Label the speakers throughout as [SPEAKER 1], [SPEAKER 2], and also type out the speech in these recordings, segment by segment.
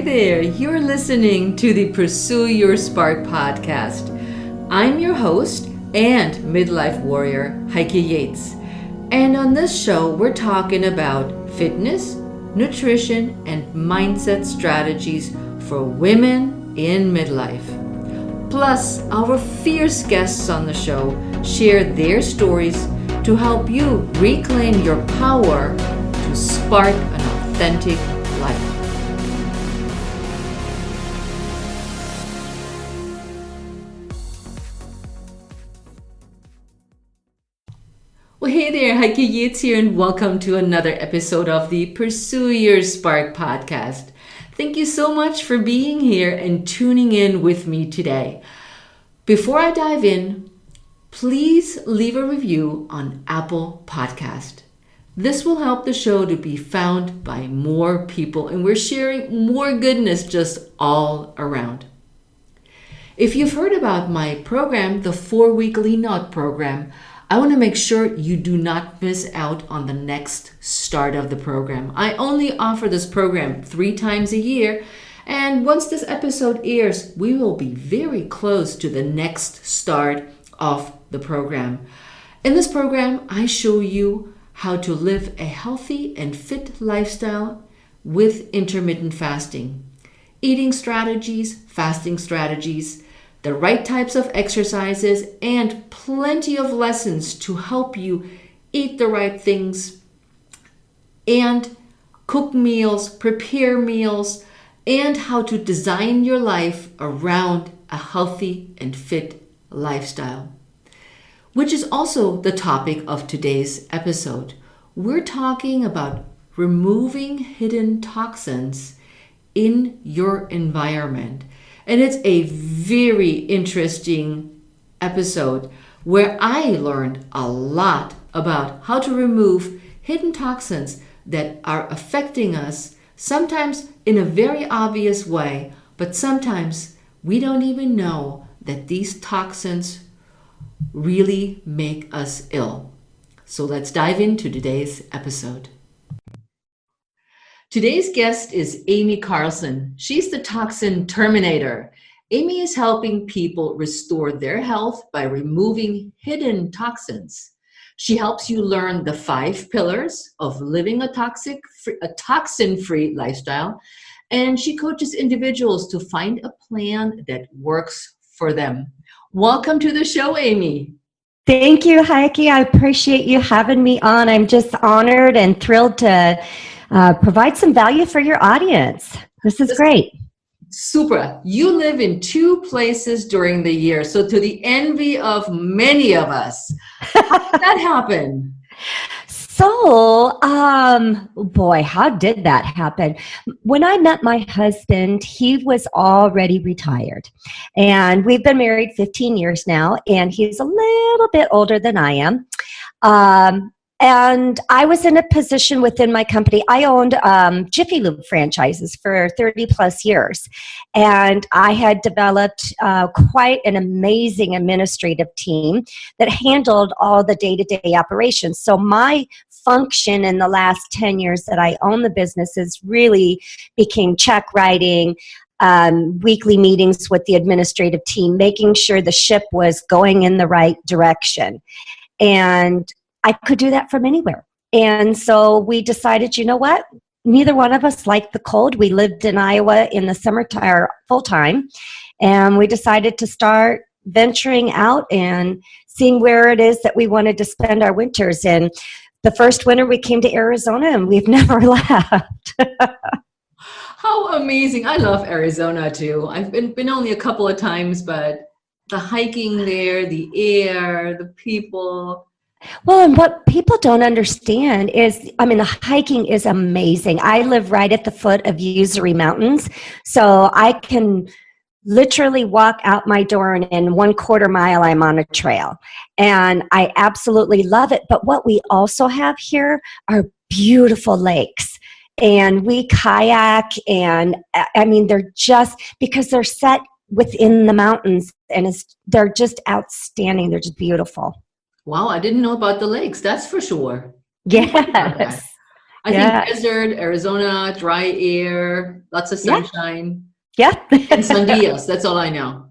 [SPEAKER 1] there, you're listening to the Pursue Your Spark podcast. I'm your host and midlife warrior, Heike Yates. And on this show, we're talking about fitness, nutrition, and mindset strategies for women in midlife. Plus, our fierce guests on the show share their stories to help you reclaim your power to spark an authentic life. Well, hey there, Heike Yates here, and welcome to another episode of the Pursue Your Spark podcast. Thank you so much for being here and tuning in with me today. Before I dive in, please leave a review on Apple Podcast. This will help the show to be found by more people, and we're sharing more goodness just all around. If you've heard about my program, the 4-week Lean Out program, I want to make sure you do not miss out on the next start of the program. I only offer this program 3 times a year, and once this episode airs, we will be very close to the next start of the program. In this program, I show you how to live a healthy and fit lifestyle with intermittent fasting, eating strategies, fasting strategies, the right types of exercises, and plenty of lessons to help you eat the right things and cook meals, prepare meals, and how to design your life around a healthy and fit lifestyle, which is also the topic of today's episode. We're talking about removing hidden toxins in your environment. And it's a very interesting episode where I learned a lot about how to remove hidden toxins that are affecting us, sometimes in a very obvious way, but sometimes we don't even know that these toxins really make us ill. So let's dive into today's episode. Today's guest is Aimee Carlson. She's the Toxin Terminator. Aimee is helping people restore their health by removing hidden toxins. She helps you learn the 5 pillars of living a toxin-free lifestyle, and she coaches individuals to find a plan that works for them. Welcome to the show, Aimee.
[SPEAKER 2] Thank you, Heike. I appreciate you having me on. I'm just honored and thrilled to provide some value for your audience. This is great.
[SPEAKER 1] Super. You live in 2 places during the year, so to the envy of many of us. How did that happen?
[SPEAKER 2] So, boy, how did that happen? When I met my husband, he was already retired. And we've been married 15 years now, and he's a little bit older than I am. And I was in a position within my company. I owned Jiffy Lube franchises for 30 plus years. And I had developed quite an amazing administrative team that handled all the day-to-day operations. So my function in the last 10 years that I own the businesses really became check writing, weekly meetings with the administrative team, making sure the ship was going in the right direction. And I could do that from anywhere. And so we decided, you know what? Neither one of us liked the cold. We lived in Iowa in the summertime full time. And we decided to start venturing out and seeing where it is that we wanted to spend our winters. And the first winter we came to Arizona, and we've never left.
[SPEAKER 1] How amazing. I love Arizona too. I've been only a couple of times, but the hiking there, the air, the people.
[SPEAKER 2] Well, and what people don't understand is, the hiking is amazing. I live right at the foot of Usery Mountains, so I can literally walk out my door and in 1/4 mile I'm on a trail. And I absolutely love it. But what we also have here are beautiful lakes. And we kayak, and they're just, because they're set within the mountains, and they're just outstanding. They're just beautiful.
[SPEAKER 1] Wow, I didn't know about the lakes, that's for sure.
[SPEAKER 2] Yes.
[SPEAKER 1] I think desert, Arizona, dry air, lots of
[SPEAKER 2] Yeah.
[SPEAKER 1] sunshine,
[SPEAKER 2] Yeah.
[SPEAKER 1] and sandias. That's all I know.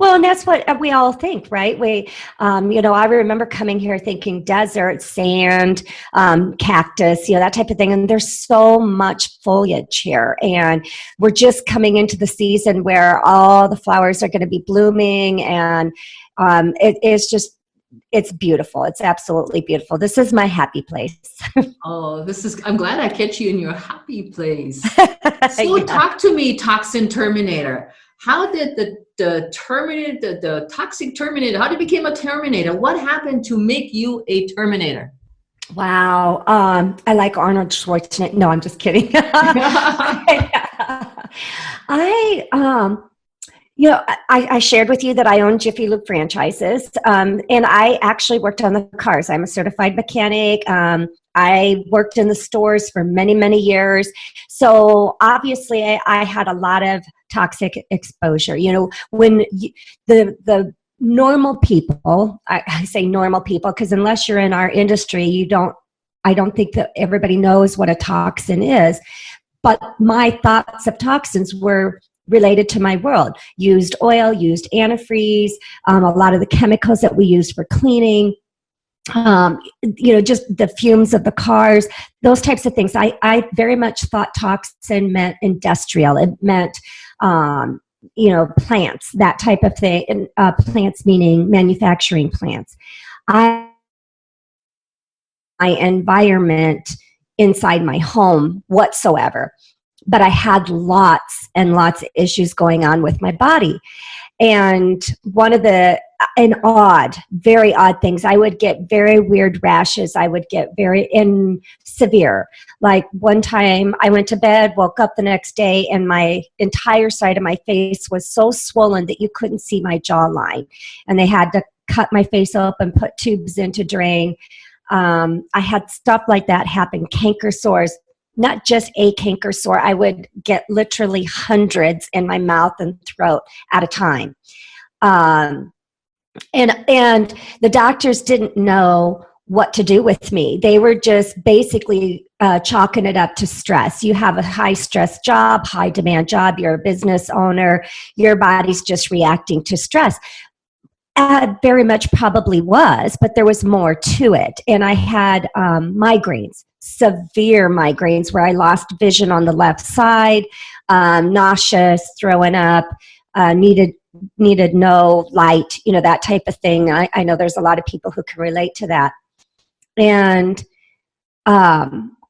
[SPEAKER 2] And that's what we all think, right? I remember coming here thinking desert, sand, cactus, that type of thing. And there's so much foliage here. And we're just coming into the season where all the flowers are going to be blooming. And it's beautiful. It's absolutely beautiful. This is my happy place.
[SPEAKER 1] Oh, I'm glad I catch you in your happy place. So
[SPEAKER 2] Yeah.
[SPEAKER 1] talk to me, Toxin Terminator. How did the toxic Terminator, how did you become a Terminator? What happened to make you a Terminator?
[SPEAKER 2] Wow. I like Arnold Schwarzenegger. No, I'm just kidding. I shared with you that I own Jiffy Lube franchises, and I actually worked on the cars. I'm a certified mechanic. I worked in the stores for many, many years. So obviously I had a lot of toxic exposure. When the normal people, I say normal people, because unless you're in our industry, I don't think that everybody knows what a toxin is. But my thoughts of toxins were related to my world. Used oil, used antifreeze, a lot of the chemicals that we use for cleaning, just the fumes of the cars, those types of things. I very much thought toxin meant industrial. It meant, plants, that type of thing. Plants meaning manufacturing plants. My environment inside my home whatsoever. But I had lots and lots of issues going on with my body. And one of very odd things, I would get very weird rashes. I would get very severe. Like one time I went to bed, woke up the next day, and my entire side of my face was so swollen that you couldn't see my jawline. And they had to cut my face open, put tubes in to drain. I had stuff like that happen, canker sores. Not just a canker sore. I would get literally hundreds in my mouth and throat at a time. And the doctors didn't know what to do with me. They were just basically chalking it up to stress. You have a high stress job, high demand job. You're a business owner. Your body's just reacting to stress. Very much probably was, but there was more to it. And I had migraines, severe migraines, where I lost vision on the left side, nauseous, throwing up, needed no light, that type of thing. I know there's a lot of people who can relate to that. And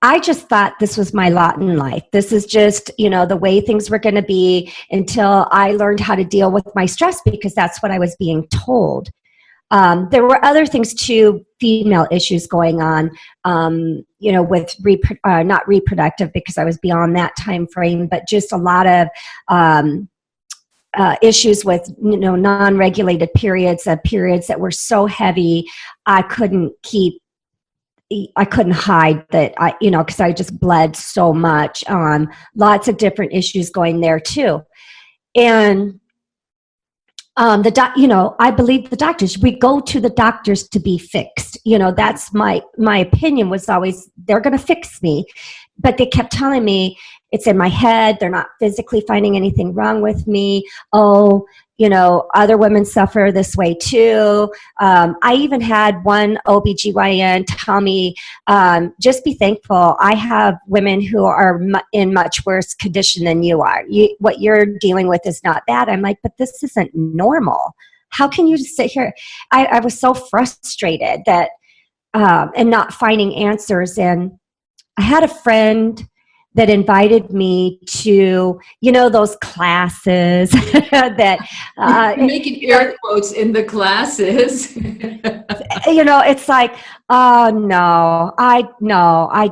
[SPEAKER 2] I just thought this was my lot in life. This is just, the way things were going to be until I learned how to deal with my stress, because that's what I was being told. There were other things too, female issues going on, with not reproductive, because I was beyond that time frame, but just a lot of issues with, non-regulated periods that were so heavy, I couldn't hide that, because I just bled so much. Lots of different issues going there too. And I believe the doctors. We go to the doctors to be fixed. That's my opinion was always, they're going to fix me. But they kept telling me it's in my head. They're not physically finding anything wrong with me. Oh, other women suffer this way too. I even had one OBGYN tell me, just be thankful. I have women who are in much worse condition than you are. What you're dealing with is not bad. I'm like, but this isn't normal. How can you just sit here? I was so frustrated that, and not finding answers. And I had a friend that invited me to, those classes that
[SPEAKER 1] making air quotes in the classes.
[SPEAKER 2] It's like, oh no, I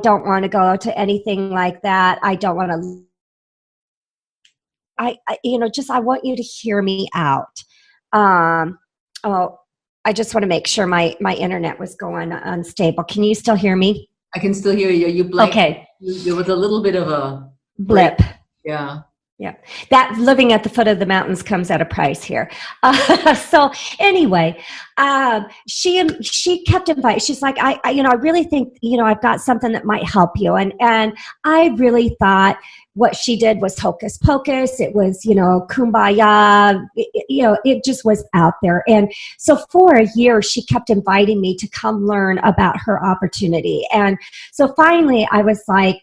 [SPEAKER 2] don't want to go to anything like that. I don't want to. I want you to hear me out. I just want to make sure my internet was going unstable. Can you still hear me?
[SPEAKER 1] I can still hear you. You blanked.
[SPEAKER 2] Okay.
[SPEAKER 1] There was a little bit of a
[SPEAKER 2] blip.
[SPEAKER 1] Yeah.
[SPEAKER 2] Yeah, that living at the foot of the mountains comes at a price here. So anyway, she kept inviting. She's like, I really think, I've got something that might help you. And I really thought what she did was hocus pocus. It was, kumbaya. It just was out there. And so for a year, she kept inviting me to come learn about her opportunity. And so finally, I was like,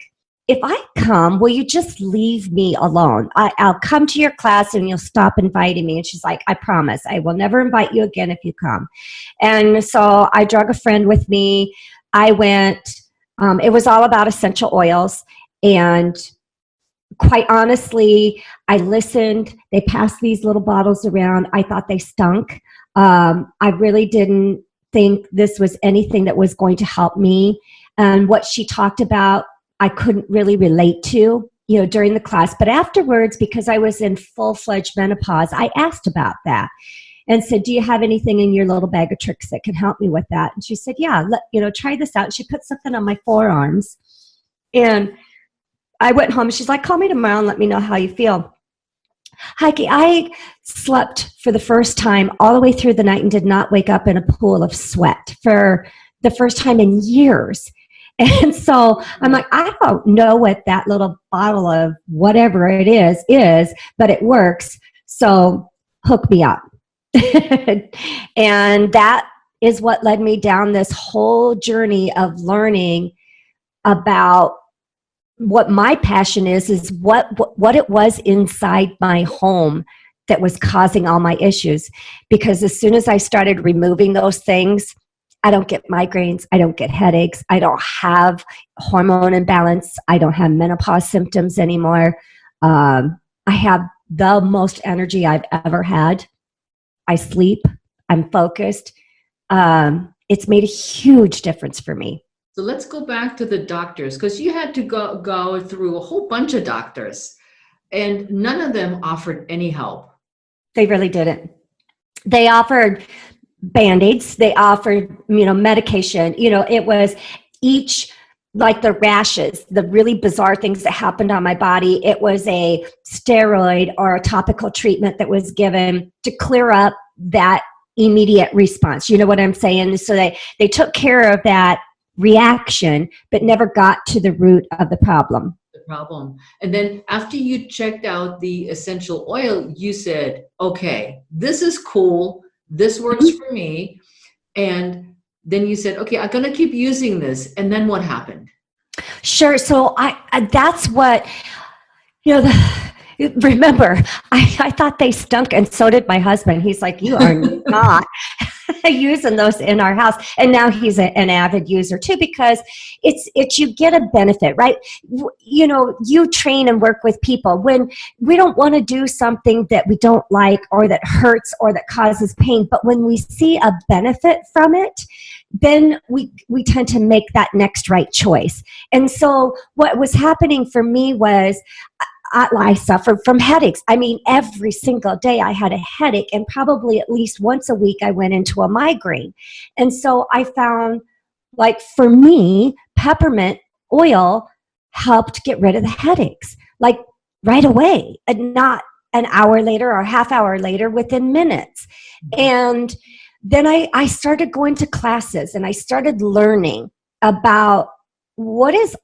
[SPEAKER 2] if I come, will you just leave me alone? I'll come to your class and you'll stop inviting me. And she's like, I promise, I will never invite you again if you come. And so I drug a friend with me. I went, it was all about essential oils. And quite honestly, I listened. They passed these little bottles around. I thought they stunk. I really didn't think this was anything that was going to help me. And what she talked about, I couldn't really relate to, during the class. But afterwards, because I was in full-fledged menopause, I asked about that and said, do you have anything in your little bag of tricks that can help me with that? And she said, yeah, try this out. And she put something on my forearms. And I went home. She's like, call me tomorrow and let me know how you feel. Heike, I slept for the first time all the way through the night and did not wake up in a pool of sweat for the first time in years. And so I'm like, I don't know what that little bottle of whatever it is, but it works. So hook me up. And that is what led me down this whole journey of learning about what my passion is what it was inside my home that was causing all my issues. Because as soon as I started removing those things, I don't get migraines. I don't get headaches. I don't have hormone imbalance. I don't have menopause symptoms anymore. I have the most energy I've ever had. I sleep. I'm focused. It's made a huge difference for me.
[SPEAKER 1] So let's go back to the doctors, because you had to go through a whole bunch of doctors and none of them offered any help.
[SPEAKER 2] They really didn't. They offered Band-Aids. They offered, medication. It was each, like the rashes, the really bizarre things that happened on my body. It was a steroid or a topical treatment that was given to clear up that immediate response. You know what I'm saying? So they took care of that reaction, but never got to the root of the problem.
[SPEAKER 1] And then after you checked out the essential oil, you said, okay, this is cool. This works for me. And then you said, okay, I'm going to keep using this. And then what happened?
[SPEAKER 2] Sure. So that's what, remember, I thought they stunk, and so did my husband. He's like, you are not using those in our house. And now he's an avid user too, because it's you get a benefit, right? You train and work with people when we don't want to do something that we don't like or that hurts or that causes pain. But when we see a benefit from it, then we tend to make that next right choice. And so what was happening for me was I suffered from headaches. I mean, every single day I had a headache, and probably at least once a week I went into a migraine. And so I found, like, for me, peppermint oil helped get rid of the headaches, like right away, and not an hour later or a half hour later, within minutes. And then I started going to classes, and I started learning about what is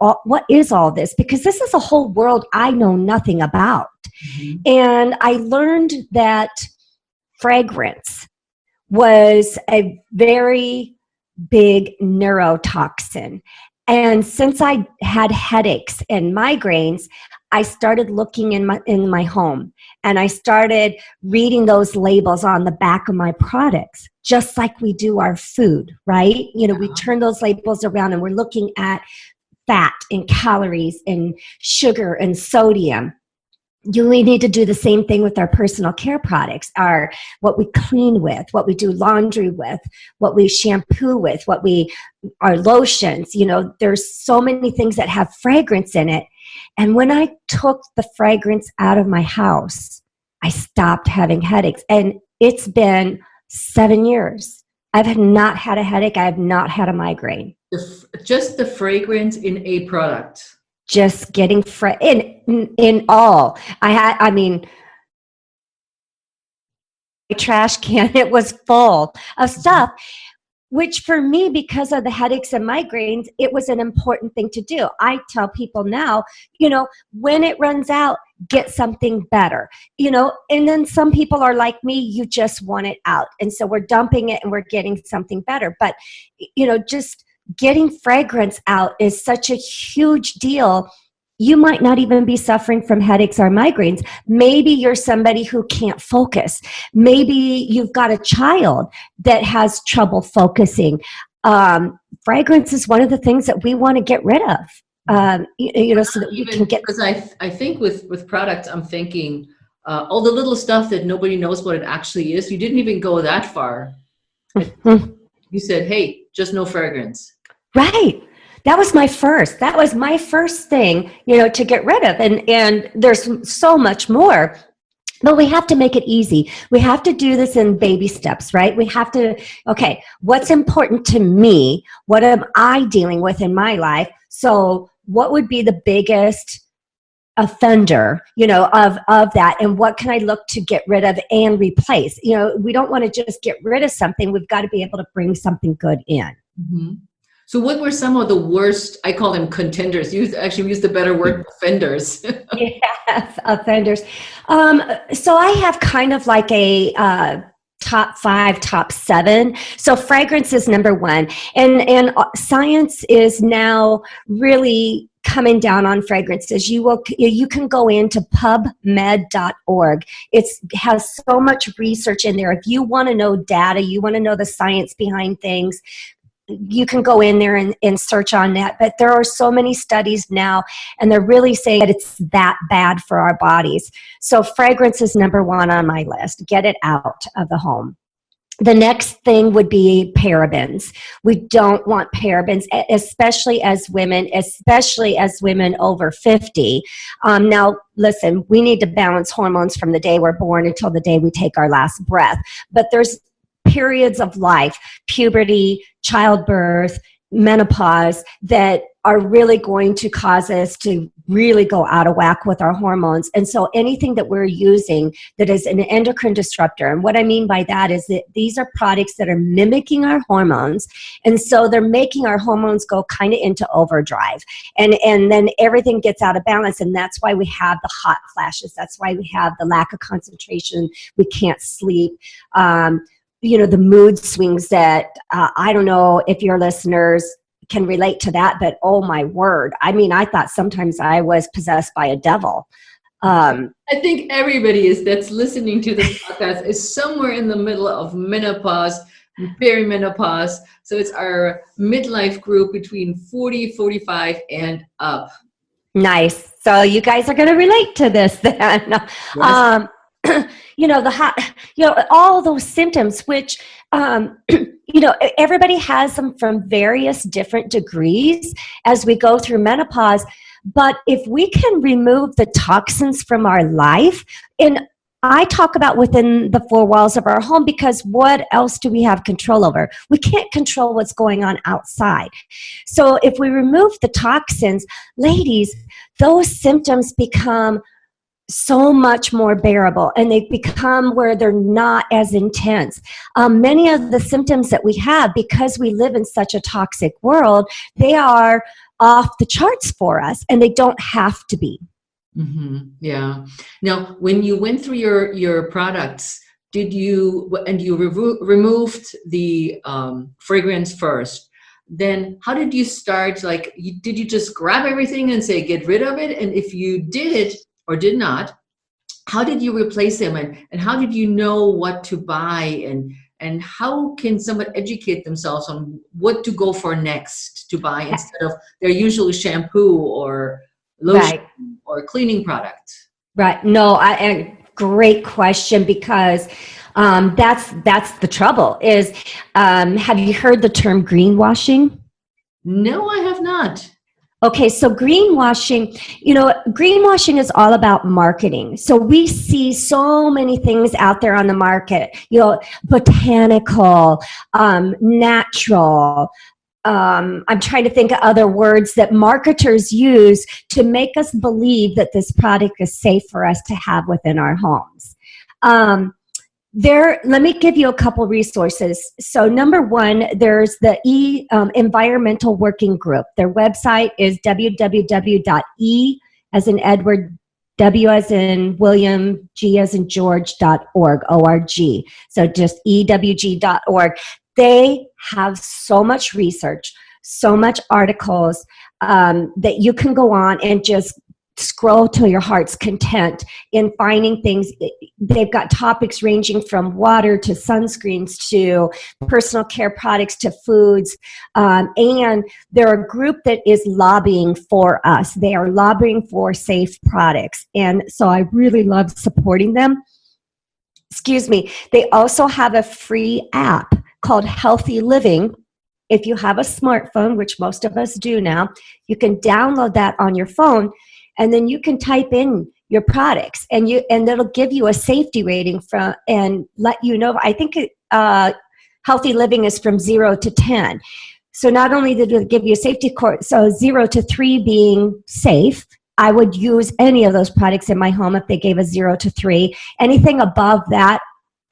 [SPEAKER 2] all this, because this is a whole world I know nothing about. Mm-hmm. And I learned that fragrance was a very big neurotoxin. And since I had headaches and migraines, I started looking in my home, and I started reading those labels on the back of my products, just like we do our food, right? We turn those labels around and we're looking at fat and calories and sugar and sodium. We need to do the same thing with our personal care products, what we clean with, what we do laundry with, what we shampoo with, our lotions. There's so many things that have fragrance in it. And when I took the fragrance out of my house, I stopped having headaches. And it's been 7 years. I've not had a headache. I have not had a migraine.
[SPEAKER 1] Just the fragrance in a product.
[SPEAKER 2] just getting in all. I mean, my trash can, it was full of stuff, which for me, because of the headaches and migraines, it was an important thing to do. I tell people now, when it runs out, get something better, and then some people are like me, you just want it out. And so we're dumping it and we're getting something better. But, just getting fragrance out is such a huge deal. You might not even be suffering from headaches or migraines. Maybe you're somebody who can't focus. Maybe you've got a child that has trouble focusing. Fragrance is one of the things that we want to get rid of, so that we can get.
[SPEAKER 1] Because I think with products, I'm thinking all the little stuff that nobody knows what it actually is. You didn't even go that far. You said, hey, just no fragrance.
[SPEAKER 2] Right. That was my first thing, to get rid of. And there's so much more, but we have to make it easy. We have to do this in baby steps, right? We have to, okay, what's important to me? What am I dealing with in my life? So what would be the biggest offender, of that? And what can I look to get rid of and replace? We don't want to just get rid of something. We've got to be able to bring something good in.
[SPEAKER 1] Mm-hmm. So what were some of the worst, I call them contenders, actually used the better word, offenders.
[SPEAKER 2] Yes, offenders. So I have kind of like a top 5, top 7. So fragrance is number 1. And science is now really coming down on fragrances. You can go into pubmed.org. It has so much research in there. If you want to know data, you want to know the science behind things, you can go in there and search on that. But there are so many studies now, and they're really saying that it's that bad for our bodies. So fragrance is number 1 on my list. Get it out of the home. The next thing would be parabens. We don't want parabens, especially as women over 50. Now, listen, we need to balance hormones from the day we're born until the day we take our last breath. But there's periods of life, puberty, childbirth, menopause, that are really going to cause us to really go out of whack with our hormones. And so anything that we're using that is an endocrine disruptor, and what I mean by that is that these are products that are mimicking our hormones, and so they're making our hormones go kind of into overdrive, and then everything gets out of balance, and that's why we have the hot flashes. That's why we have the lack of concentration. We can't sleep. The mood swings that I don't know if your listeners can relate to that, but oh my word. I mean, I thought sometimes I was possessed by a devil.
[SPEAKER 1] I think everybody that's listening to this podcast is somewhere in the middle of menopause, perimenopause. So it's our midlife group between 40, 45 and up.
[SPEAKER 2] Nice. So you guys are going to relate to this then. Yes. The hot, all those symptoms, which, everybody has them from various different degrees as we go through menopause. But if we can remove the toxins from our life, and I talk about within the 4 walls of our home, because what else do we have control over? We can't control what's going on outside. So if we remove the toxins, ladies, those symptoms become so much more bearable, and they become where they're not as intense. Many of the symptoms that we have, because we live in such a toxic world, they are off the charts for us, and they don't have to be.
[SPEAKER 1] Mm-hmm. Yeah. Now, when you went through your products, removed the fragrance first, then how did you start? Did you just grab everything and say, get rid of it? And if you did or did not, how did you replace them? And how did you know what to buy? And how can someone educate themselves on what to go for next to buy instead of their usual shampoo or lotion or cleaning product?
[SPEAKER 2] Right. No, great question, because that's the trouble is, have you heard the term greenwashing?
[SPEAKER 1] No, I have not.
[SPEAKER 2] Okay, so greenwashing is all about marketing. So we see so many things out there on the market, botanical, natural, I'm trying to think of other words that marketers use to make us believe that this product is safe for us to have within our homes. Let me give you a couple resources. So number one, there's the Environmental Working Group. Their website is www.e as in Edward, W as in William, G as in George.org, O-R-G. So just ewg.org. They have so much research, so much articles that you can go on and just scroll to your heart's content in finding things. They've got topics ranging from water to sunscreens to personal care products to foods. And they're a group that is lobbying for us. They are lobbying for safe products. And so I really love supporting them. Excuse me. They also have a free app called Healthy Living. If you have a smartphone, which most of us do now, you can download that on your phone, and then you can type in your products, and it'll give you a safety rating and let you know. I think Healthy Living is from 0 to 10. So not only did it give you a safety score, so 0 to 3 being safe, I would use any of those products in my home if they gave a 0 to 3. Anything above that,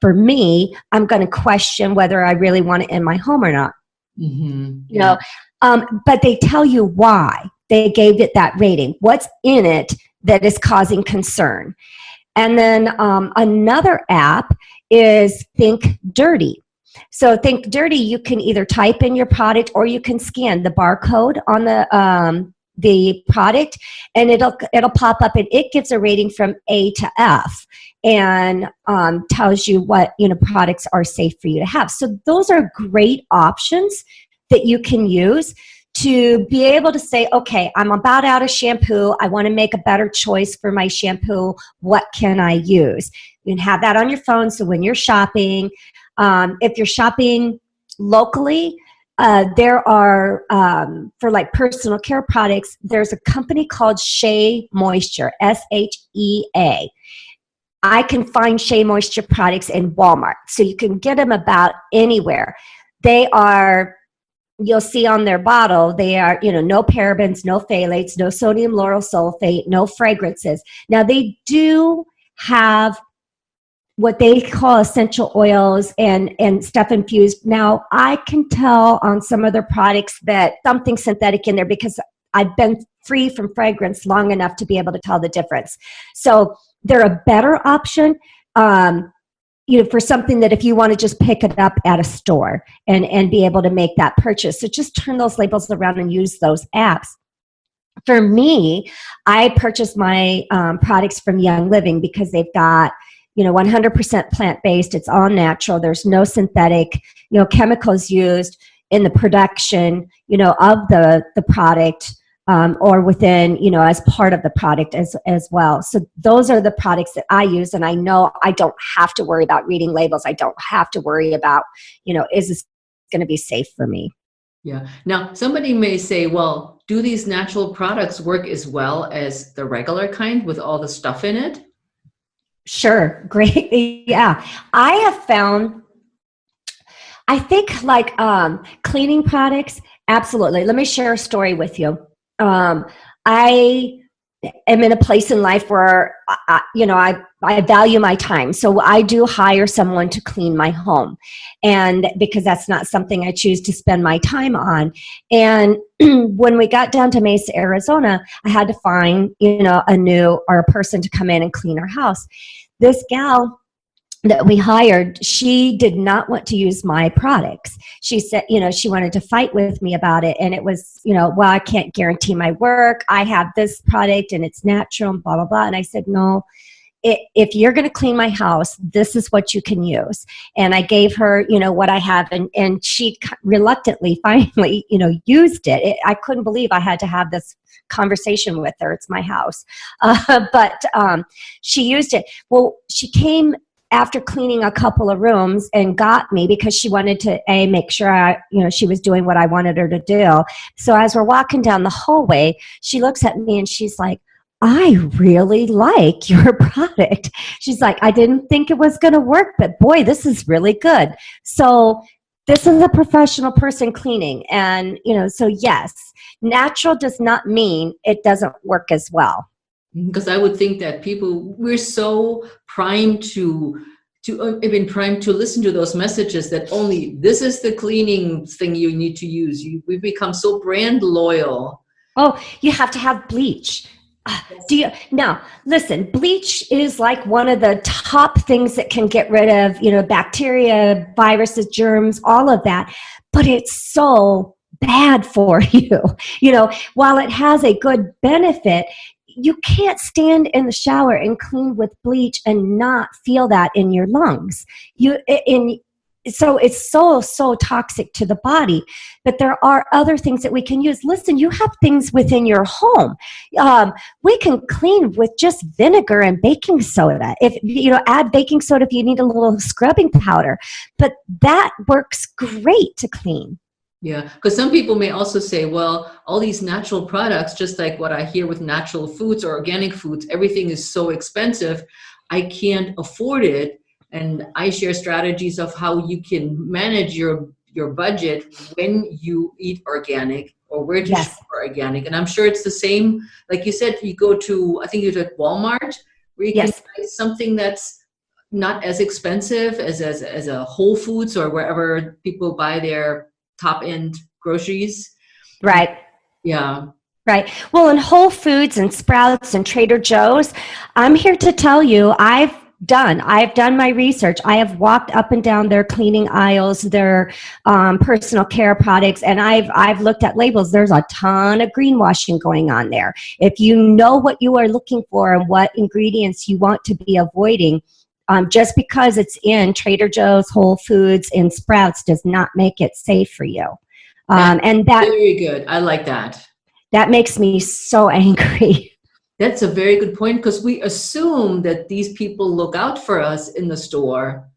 [SPEAKER 2] for me, I'm going to question whether I really want it in my home or not.
[SPEAKER 1] Mm-hmm.
[SPEAKER 2] You know, but they tell you why they gave it that rating. What's in it that is causing concern? And then another app is Think Dirty. So Think Dirty, you can either type in your product or you can scan the barcode on the product, and it'll pop up, and it gives a rating from A to F, and tells you what products are safe for you to have. So those are great options that you can use to be able to say, okay, I'm about out of shampoo. I want to make a better choice for my shampoo. What can I use? You can have that on your phone. So when you're shopping, if you're shopping locally, there are, for like personal care products, there's a company called Shea Moisture, S-H-E-A. I can find Shea Moisture products in Walmart. So you can get them about anywhere. They are, you'll see on their bottle, they are, no parabens, no phthalates, no sodium lauryl sulfate, no fragrances. Now they do have what they call essential oils and stuff infused. Now, I can tell on some of their products that something's synthetic in there because I've been free from fragrance long enough to be able to tell the difference. So they're a better option, for something that if you want to just pick it up at a store and be able to make that purchase. So just turn those labels around and use those apps. For me, I purchased my products from Young Living because they've got 100% plant-based. It's all natural. There's no synthetic, chemicals used in the production, of the product, or within, as part of the product as well. So those are the products that I use, and I know I don't have to worry about reading labels. I don't have to worry about, is this going to be safe for me?
[SPEAKER 1] Yeah. Now, somebody may say, well, do these natural products work as well as the regular kind with all the stuff in it?
[SPEAKER 2] Sure. Great. Yeah. I have found, I think like cleaning products, absolutely. Let me share a story with you. I am in a place in life where, I value my time. So I do hire someone to clean my home, and because that's not something I choose to spend my time on. And when we got down to Mesa, Arizona, I had to find, a person to come in and clean our house. This gal that we hired, she did not want to use my products. She said, she wanted to fight with me about it. And it was, well, I can't guarantee my work. I have this product and it's natural and blah, blah, blah. And I said, no, if you're going to clean my house, this is what you can use. And I gave her, what I have. And she reluctantly, finally, used it. I couldn't believe I had to have this conversation with her. It's my house. But she used it. Well, she came after cleaning a couple of rooms and got me because she wanted to make sure she was doing what I wanted her to do. So as we're walking down the hallway, she looks at me and she's like, I really like your product. She's like, I didn't think it was going to work, but boy, this is really good. So This is a professional person cleaning. And, so yes, natural does not mean it doesn't work as well.
[SPEAKER 1] Because I would think that we're so primed to been primed to listen to those messages that only this is the cleaning thing you need to use. We've become so brand loyal.
[SPEAKER 2] Oh, you have to have bleach. Now, listen, bleach is like one of the top things that can get rid of, bacteria, viruses, germs, all of that. But it's so bad for you. While it has a good benefit, you can't stand in the shower and clean with bleach and not feel that in your lungs. So it's so toxic to the body. But there are other things that we can use. Listen, you have things within your home. We can clean with just vinegar and baking soda. If add baking soda if you need a little scrubbing powder. But that works great to clean.
[SPEAKER 1] Yeah, because some people may also say, well, all these natural products, just like what I hear with natural foods or organic foods, everything is so expensive, I can't afford it. And I share strategies of how you can manage your budget when you eat organic or where to shop for organic. And I'm sure it's the same, like you said, you go to, I think you're at Walmart, where you can buy something that's not as expensive as a Whole Foods or wherever people buy their top end groceries.
[SPEAKER 2] Right.
[SPEAKER 1] Yeah.
[SPEAKER 2] Right. Well, in Whole Foods and Sprouts and Trader Joe's, I'm here to tell you, I've done my research. I have walked up and down their cleaning aisles, their personal care products, and I've looked at labels. There's a ton of greenwashing going on there. If you know what you are looking for and what ingredients you want to be avoiding, just because it's in Trader Joe's, Whole Foods, and Sprouts does not make it safe for you. And that
[SPEAKER 1] very good. I like that.
[SPEAKER 2] That makes me so angry.
[SPEAKER 1] That's a very good point, because we assume that these people look out for us in the store,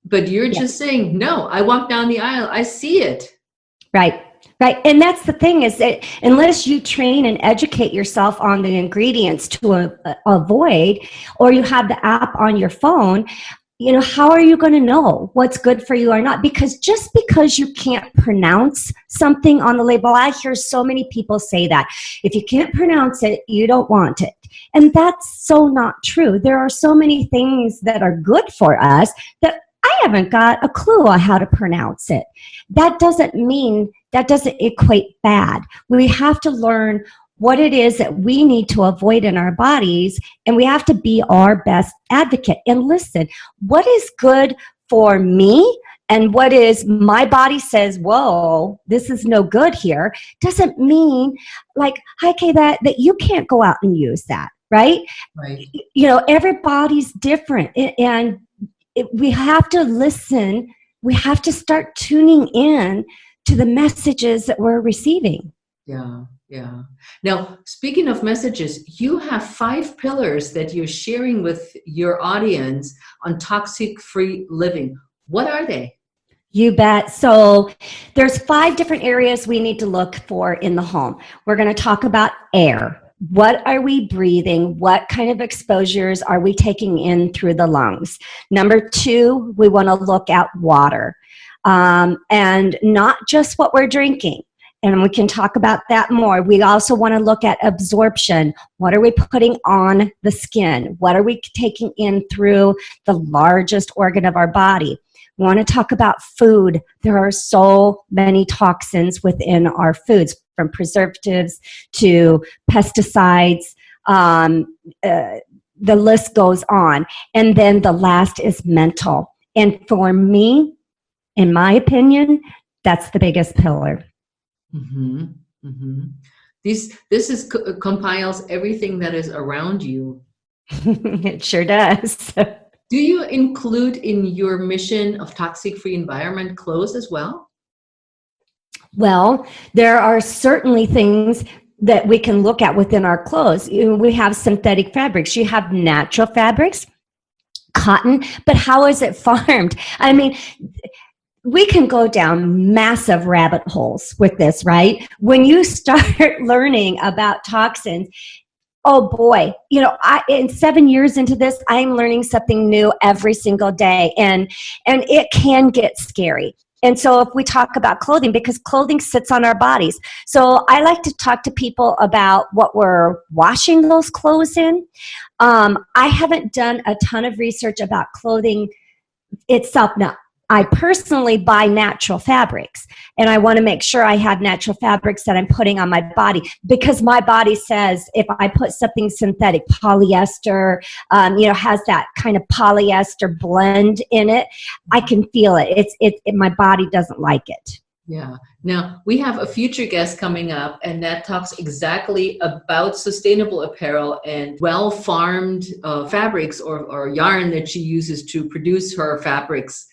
[SPEAKER 1] but you're just saying, no, I walk down the aisle, I see it.
[SPEAKER 2] Right. Right. And that's the thing, is that unless you train and educate yourself on the ingredients to avoid, or you have the app on your phone, how are you going to know what's good for you or not? Because just because you can't pronounce something on the label, I hear so many people say that. If you can't pronounce it, you don't want it. And that's so not true. There are so many things that are good for us that I haven't got a clue on how to pronounce it. That doesn't equate bad. We have to learn what it is that we need to avoid in our bodies, and we have to be our best advocate. And listen, what is good for me and what is my body says, whoa, this is no good here, doesn't mean like, okay, that you can't go out and use that, right?
[SPEAKER 1] Right.
[SPEAKER 2] Everybody's different, and we have to listen. We have to start tuning in to the messages that we're receiving.
[SPEAKER 1] Yeah. Yeah. Now, speaking of messages, you have 5 pillars that you're sharing with your audience on toxic-free living. What are they?
[SPEAKER 2] You bet. So there's 5 different areas we need to look for in the home. We're going to talk about air. What are we breathing? What kind of exposures are we taking in through the lungs? Number 2, we want to look at water, and not just what we're drinking. And we can talk about that more. We also want to look at absorption. What are we putting on the skin? What are we taking in through the largest organ of our body? We want to talk about food. There are so many toxins within our foods, from preservatives to pesticides. The list goes on. And then the last is mental. And for me, in my opinion, that's the biggest pillar.
[SPEAKER 1] Mm-hmm. Mm-hmm. This compiles everything that is around you.
[SPEAKER 2] It sure does.
[SPEAKER 1] Do you include in your mission of toxic-free environment clothes as well?
[SPEAKER 2] Well, there are certainly things that we can look at within our clothes. We have synthetic fabrics. You have natural fabrics, cotton, but how is it farmed? I mean, we can go down massive rabbit holes with this, right? When you start learning about toxins, oh boy, in 7 years into this, I'm learning something new every single day, and it can get scary. And so if we talk about clothing, because clothing sits on our bodies. So I like to talk to people about what we're washing those clothes in. I haven't done a ton of research about clothing itself. Now, I personally buy natural fabrics, and I want to make sure I have natural fabrics that I'm putting on my body, because my body says if I put something synthetic, polyester, has that kind of polyester blend in it, I can feel it. My body doesn't like it.
[SPEAKER 1] Yeah. Now, we have a future guest coming up, and that talks exactly about sustainable apparel and well-farmed fabrics or yarn that she uses to produce her fabrics.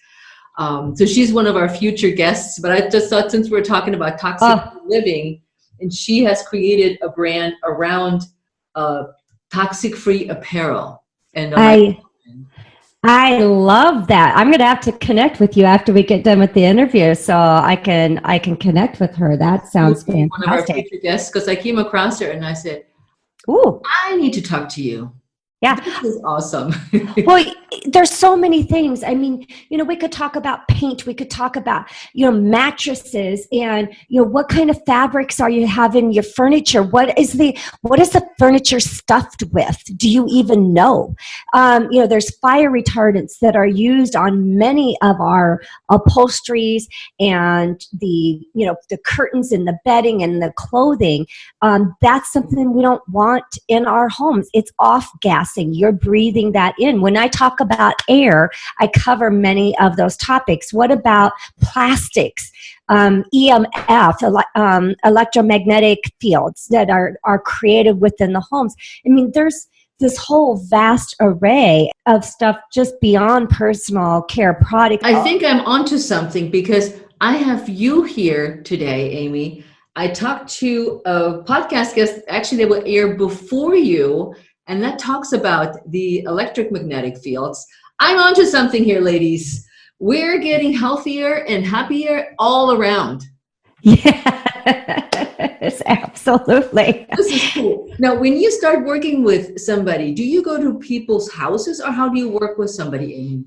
[SPEAKER 1] So she's one of our future guests, but I just thought, since we're talking about toxic living, and she has created a brand around toxic-free apparel. And
[SPEAKER 2] I love that. I'm going to have to connect with you after we get done with the interview, so I can connect with her. That sounds fantastic.
[SPEAKER 1] One of our future guests, because I came across her and I said,
[SPEAKER 2] "Ooh,
[SPEAKER 1] I need to talk to you."
[SPEAKER 2] Yeah.
[SPEAKER 1] This is awesome.
[SPEAKER 2] Well, there's so many things. I mean, we could talk about paint. We could talk about, mattresses, and, what kind of fabrics are you having in your furniture? What is the furniture stuffed with? Do you even know? There's fire retardants that are used on many of our upholsteries and the curtains and the bedding and the clothing. That's something we don't want in our homes. It's off-gas. You're breathing that in. When I talk about air, I cover many of those topics. What about plastics, EMF, electromagnetic fields that are created within the homes? I mean, there's this whole vast array of stuff just beyond personal care products.
[SPEAKER 1] I think I'm onto something, because I have you here today, Aimee. I talked to a podcast guest, actually, that will air before you, and that talks about the electromagnetic fields. I'm onto something here, ladies. We're getting healthier and happier all around.
[SPEAKER 2] Yes, absolutely.
[SPEAKER 1] This is cool. Now, when you start working with somebody, do you go to people's houses, or how do you work with somebody, Aimee?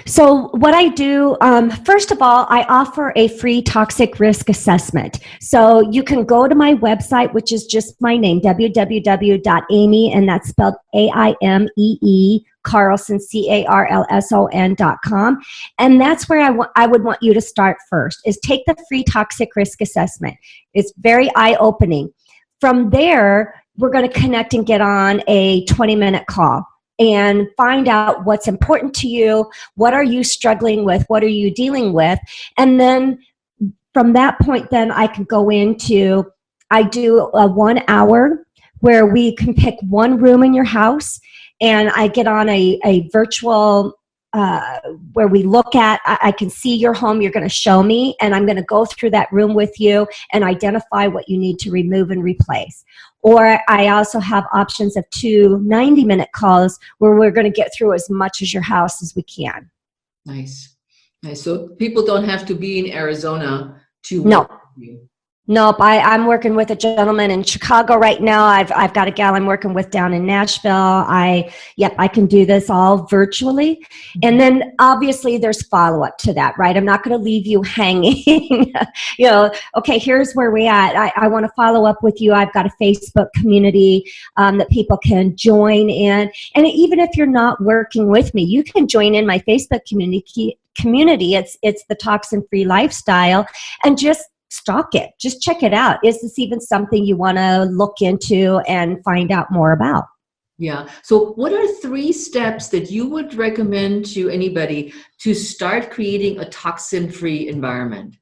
[SPEAKER 2] So what I do, first of all, I offer a free toxic risk assessment. So you can go to my website, which is just my name, www.aimee, and that's spelled AIMEE, Carlson, CARLSON.com. And that's where I would want you to start first, is take the free toxic risk assessment. It's very eye-opening. From there, we're going to connect and get on a 20-minute call and find out what's important to you, what are you struggling with, what are you dealing with, and then from that point, then I can go into, I do a 1 hour where we can pick one room in your house, and I get on a virtual where we look at, I can see your home, you're going to show me, and I'm going to go through that room with you and identify what you need to remove and replace. Or I also have options of 2 90-minute calls where we're going to get through as much as your house as we can.
[SPEAKER 1] Nice. So people don't have to be in Arizona to work with you.
[SPEAKER 2] Nope. I'm working with a gentleman in Chicago right now. I've got a gal I'm working with down in Nashville. I can do this all virtually. And then obviously there's follow-up to that, right? I'm not going to leave you hanging. Okay, here's where we're at. I want to follow up with you. I've got a Facebook community that people can join in. And even if you're not working with me, you can join in my Facebook community. It's the Toxin-Free Lifestyle, and just stalk it. Just check it out. Is this even something you want to look into and find out more about?
[SPEAKER 1] Yeah. So what are 3 steps that you would recommend to anybody to start creating a toxin-free environment?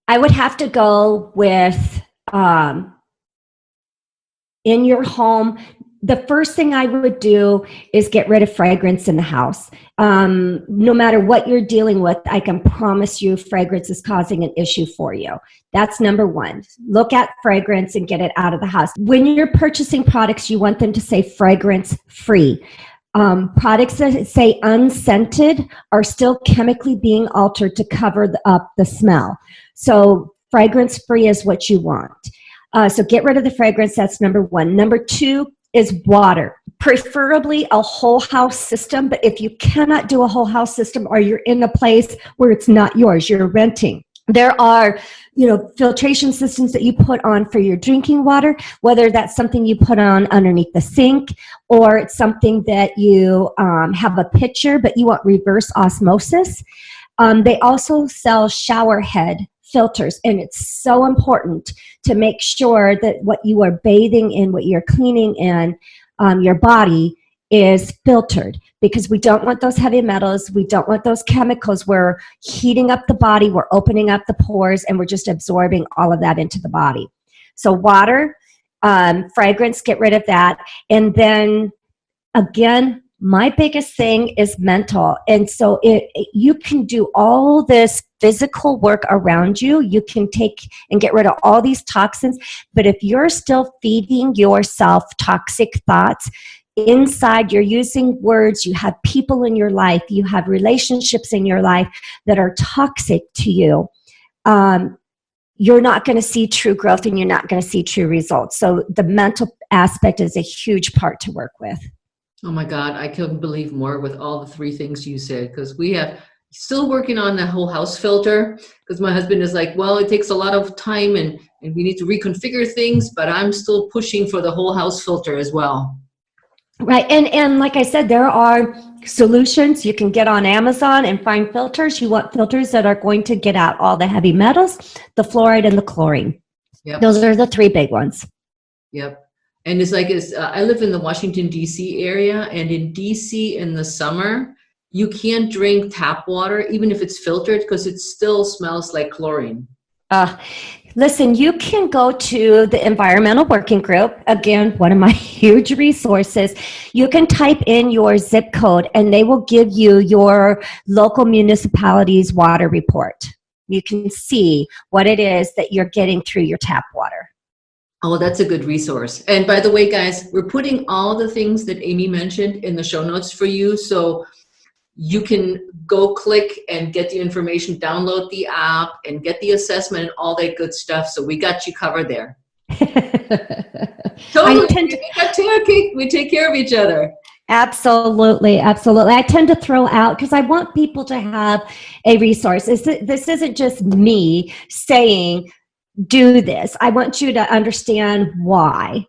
[SPEAKER 2] I would have to go with in your home. The first thing I would do is get rid of fragrance in the house. No matter what you're dealing with, I can promise you fragrance is causing an issue for you. That's number 1. Look at fragrance and get it out of the house. When you're purchasing products, you want them to say fragrance free. Products that say unscented are still chemically being altered to cover up the smell. So fragrance free is what you want. So get rid of the fragrance. That's number 1. Number 2 is water. Preferably a whole house system, but if you cannot do a whole house system or you're in a place where it's not yours, you're renting, there are, filtration systems that you put on for your drinking water, whether that's something you put on underneath the sink or it's something that you have a pitcher, but you want reverse osmosis. They also sell shower head filters, and it's so important to make sure that what you are bathing in, what you're cleaning in your body is filtered, because we don't want those heavy metals. We don't want those chemicals. We're heating up the body. We're opening up the pores, and we're just absorbing all of that into the body. So water, fragrance, get rid of that. And then again, my biggest thing is mental. And so you can do all this physical work around you. You can take and get rid of all these toxins. But if you're still feeding yourself toxic thoughts, inside, you're using words, you have people in your life, you have relationships in your life that are toxic to you, you're not going to see true growth and you're not going to see true results. So the mental aspect is a huge part to work with.
[SPEAKER 1] Oh my God, I couldn't believe more with all the three things you said, because we have still working on the whole house filter, because my husband is like, well, it takes a lot of time and we need to reconfigure things, but I'm still pushing for the whole house filter as well.
[SPEAKER 2] Right. And like I said, there are solutions. You can get on Amazon and find filters. You want filters that are going to get out all the heavy metals, the fluoride, and the chlorine.
[SPEAKER 1] Yep.
[SPEAKER 2] Those are the three big ones.
[SPEAKER 1] Yep. And it's like, I live in the Washington, D.C. area, and in D.C. in the summer, you can't drink tap water, even if it's filtered, because it still smells like chlorine.
[SPEAKER 2] Listen, you can go to the Environmental Working Group. Again, one of my huge resources. You can type in your zip code and they will give you your local municipality's water report. You can see what it is that you're getting through your tap water.
[SPEAKER 1] Oh, that's a good resource. And by the way, guys, we're putting all the things that Aimee mentioned in the show notes for you. So you can go click and get the information, download the app, and get the assessment and all that good stuff. So we got you covered there. Totally. We take care of each other.
[SPEAKER 2] Absolutely. Absolutely. I tend to throw out, because I want people to have a resource. This isn't just me saying, do this. I want you to understand why.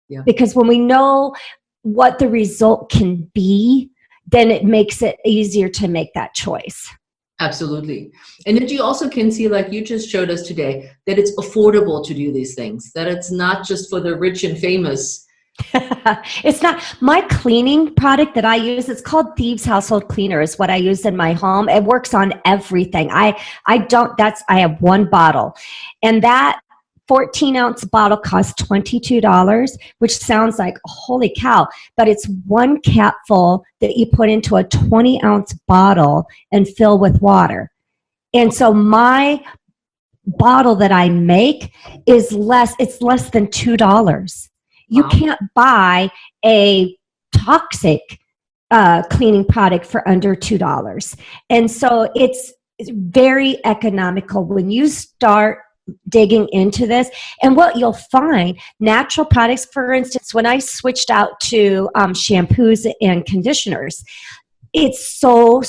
[SPEAKER 2] Yeah. Because when we know what the result can be, then it makes it easier to make that choice. Absolutely.
[SPEAKER 1] And then you also can see, like you just showed us today, that it's affordable to do these things, that it's not just for the rich and famous.
[SPEAKER 2] It's not. My cleaning product that I use, it's called Thieves Household Cleaner, is what I use in my home. It works on everything. I have one bottle, and that 14-ounce bottle costs $22, which sounds like, holy cow, but it's one capful that you put into a 20-ounce bottle and fill with water. And so my bottle that I make is less than $2. You can't buy a toxic cleaning product for under $2. And so it's very economical when you start digging into this. And what you'll find, natural products, for instance, when I switched out to shampoos and conditioners, it's so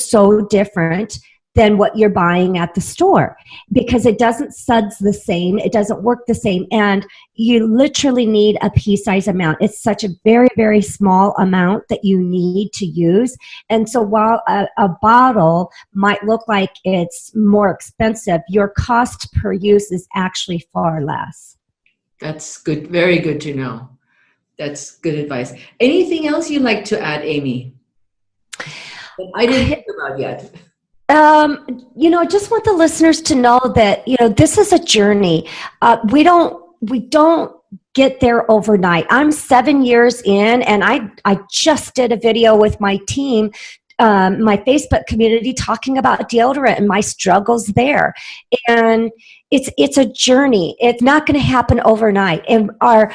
[SPEAKER 2] different than what you're buying at the store, because it doesn't suds the same, it doesn't work the same, and you literally need a pea-size amount. It's such a very, very small amount that you need to use. And so while a bottle might look like it's more expensive, your cost per use is actually far less.
[SPEAKER 1] That's good. Very good to know. That's good advice. Anything else you'd like to add, Aimee, that I didn't think about yet?
[SPEAKER 2] Just want the listeners to know that, this is a journey. We don't get there overnight. I'm 7 years in, and I just did a video with my team, my Facebook community, talking about deodorant and my struggles there. And it's a journey. It's not going to happen overnight. And our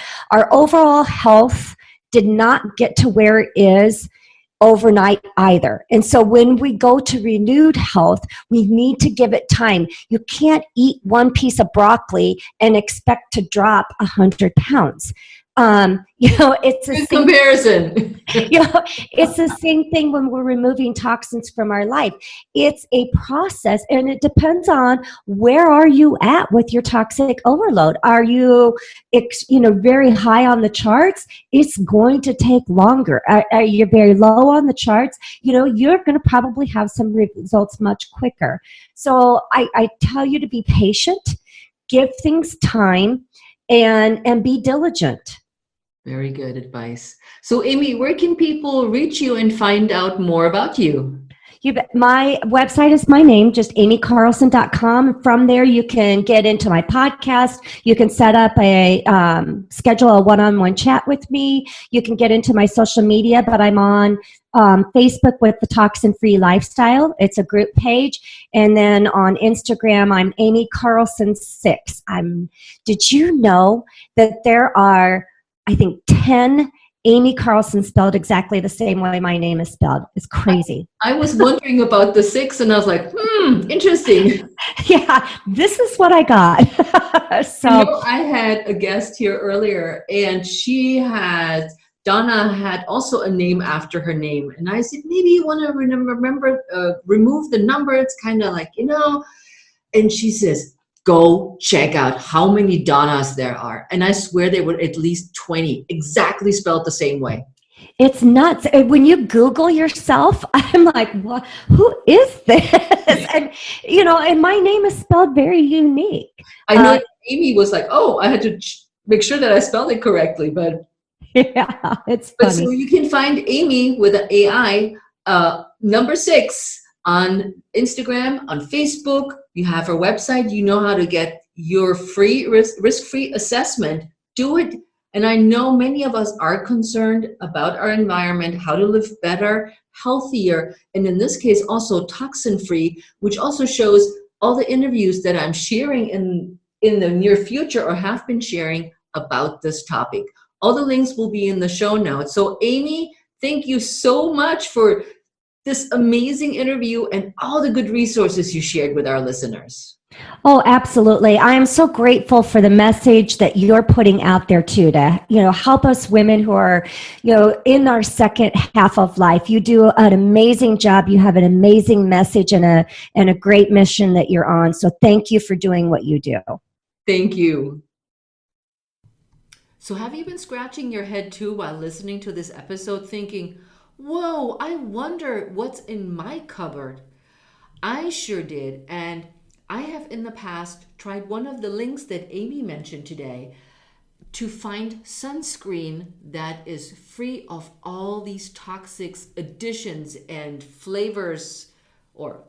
[SPEAKER 2] overall health did not get to where it is overnight either. And so when we go to renewed health, we need to give it time. You can't eat one piece of broccoli and expect to drop 100 pounds. It's a
[SPEAKER 1] Good comparison.
[SPEAKER 2] it's the same thing when we're removing toxins from our life. It's a process, and it depends on where are you at with your toxic overload. Are you, very high on the charts? It's going to take longer. Are you very low on the charts? You're going to probably have some results much quicker. So I tell you to be patient, give things time, and be diligent.
[SPEAKER 1] Very good advice. So, Aimee, where can people reach you and find out more about you?
[SPEAKER 2] My website is my name, just aimeecarlson.com. From there, you can get into my podcast. You can set up schedule a one-on-one chat with me. You can get into my social media, but I'm on Facebook with the Toxin Free Lifestyle. It's a group page. And then on Instagram, I'm Aimee Carlson 6. Did you know that there are, I think, 10 Aimee Carlson spelled exactly the same way my name is spelled? It's crazy.
[SPEAKER 1] I was wondering about the 6, and I was like, interesting.
[SPEAKER 2] Yeah, this is what I got. So
[SPEAKER 1] I had a guest here earlier, and Donna had also a name after her name. And I said, maybe you want to remove the number. It's kind of like, and she says, go check out how many Donnas there are. And I swear there were at least 20 exactly spelled the same way.
[SPEAKER 2] It's nuts. When you Google yourself, I'm like, what? Who is this? And my name is spelled very unique.
[SPEAKER 1] I know Aimee was like, oh, I had to make sure that I spelled it correctly. But
[SPEAKER 2] yeah, it's funny.
[SPEAKER 1] So you can find Aimee with an AI, number 6, on Instagram, on Facebook. You have her website. You know how to get your free risk-free assessment. Do it. And I know many of us are concerned about our environment, how to live better, healthier, and in this case also toxin-free, which also shows all the interviews that I'm sharing in the near future or have been sharing about this topic. All the links will be in the show notes. So Aimee, thank you so much for this amazing interview and all the good resources you shared with our listeners.
[SPEAKER 2] Oh, absolutely. I am so grateful for the message that you're putting out there too, to, help us women who are, in our second half of life. You do an amazing job. You have an amazing message and a great mission that you're on. So thank you for doing what you do.
[SPEAKER 1] Thank you. So have you been scratching your head too while listening to this episode thinking, whoa, I wonder what's in my cupboard? I sure did. And I have in the past tried one of the links that Aimee mentioned today to find sunscreen that is free of all these toxic additions and flavors or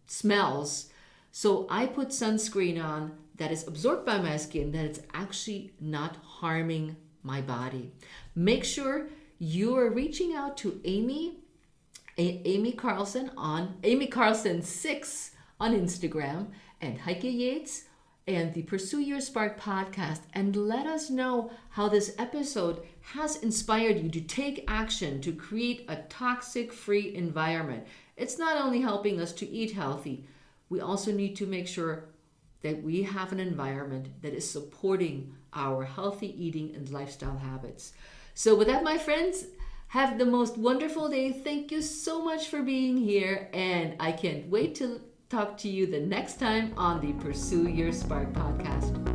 [SPEAKER 1] smells. So I put sunscreen on that is absorbed by my skin, that it's actually not harming my body. Make sure you are reaching out to Aimee Carlson on Aimee Carlson 6 on Instagram, and Heike Yates and the Pursue Your Spark podcast, and let us know how this episode has inspired you to take action to create a toxic-free environment. It's not only helping us to eat healthy, we also need to make sure that we have an environment that is supporting our healthy eating and lifestyle habits. So with that, my friends, have the most wonderful day. Thank you so much for being here, and I can't wait to talk to you the next time on the Pursue Your Spark podcast.